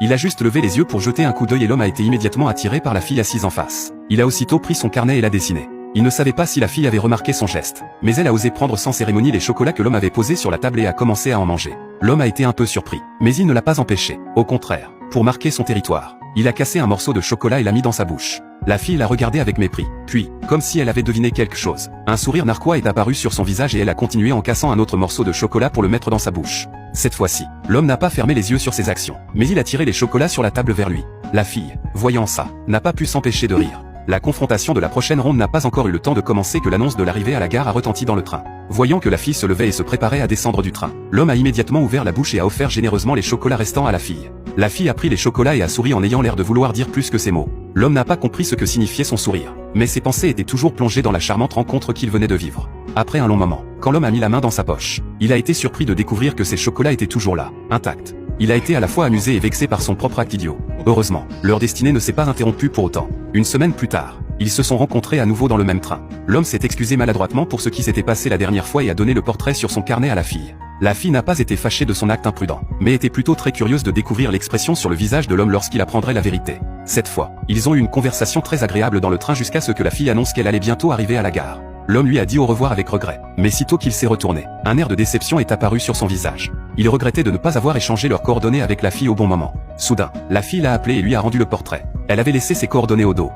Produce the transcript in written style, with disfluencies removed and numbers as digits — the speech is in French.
Il a juste levé les yeux pour jeter un coup d'œil et l'homme a été immédiatement attiré par la fille assise en face. Il a aussitôt pris son carnet et l'a dessiné. Il ne savait pas si la fille avait remarqué son geste, mais elle a osé prendre sans cérémonie les chocolats que l'homme avait posés sur la table et a commencé à en manger. L'homme a été un peu surpris, mais il ne l'a pas empêché. Au contraire, pour marquer son territoire, il a cassé un morceau de chocolat et l'a mis dans sa bouche. La fille l'a regardé avec mépris. Puis, comme si elle avait deviné quelque chose, un sourire narquois est apparu sur son visage et elle a continué en cassant un autre morceau de chocolat pour le mettre dans sa bouche. Cette fois-ci, l'homme n'a pas fermé les yeux sur ses actions, mais il a tiré les chocolats sur la table vers lui. La fille, voyant ça, n'a pas pu s'empêcher de rire. La confrontation de la prochaine ronde n'a pas encore eu le temps de commencer que l'annonce de l'arrivée à la gare a retenti dans le train. Voyant que la fille se levait et se préparait à descendre du train, l'homme a immédiatement ouvert la bouche et a offert généreusement les chocolats restants à la fille. La fille a pris les chocolats et a souri en ayant l'air de vouloir dire plus que ses mots. L'homme n'a pas compris ce que signifiait son sourire, mais ses pensées étaient toujours plongées dans la charmante rencontre qu'il venait de vivre. Après un long moment, quand l'homme a mis la main dans sa poche, il a été surpris de découvrir que ses chocolats étaient toujours là, intacts. Il a été à la fois amusé et vexé par son propre acte idiot. Heureusement, leur destinée ne s'est pas interrompue pour autant. Une semaine plus tard, ils se sont rencontrés à nouveau dans le même train. L'homme s'est excusé maladroitement pour ce qui s'était passé la dernière fois et a donné le portrait sur son carnet à la fille. La fille n'a pas été fâchée de son acte imprudent, mais était plutôt très curieuse de découvrir l'expression sur le visage de l'homme lorsqu'il apprendrait la vérité. Cette fois, ils ont eu une conversation très agréable dans le train jusqu'à ce que la fille annonce qu'elle allait bientôt arriver à la gare. L'homme lui a dit au revoir avec regret, mais sitôt qu'il s'est retourné, un air de déception est apparu sur son visage. Il regrettait de ne pas avoir échangé leurs coordonnées avec la fille au bon moment. Soudain, la fille l'a appelé et lui a rendu le portrait. Elle avait laissé ses coordonnées au dos.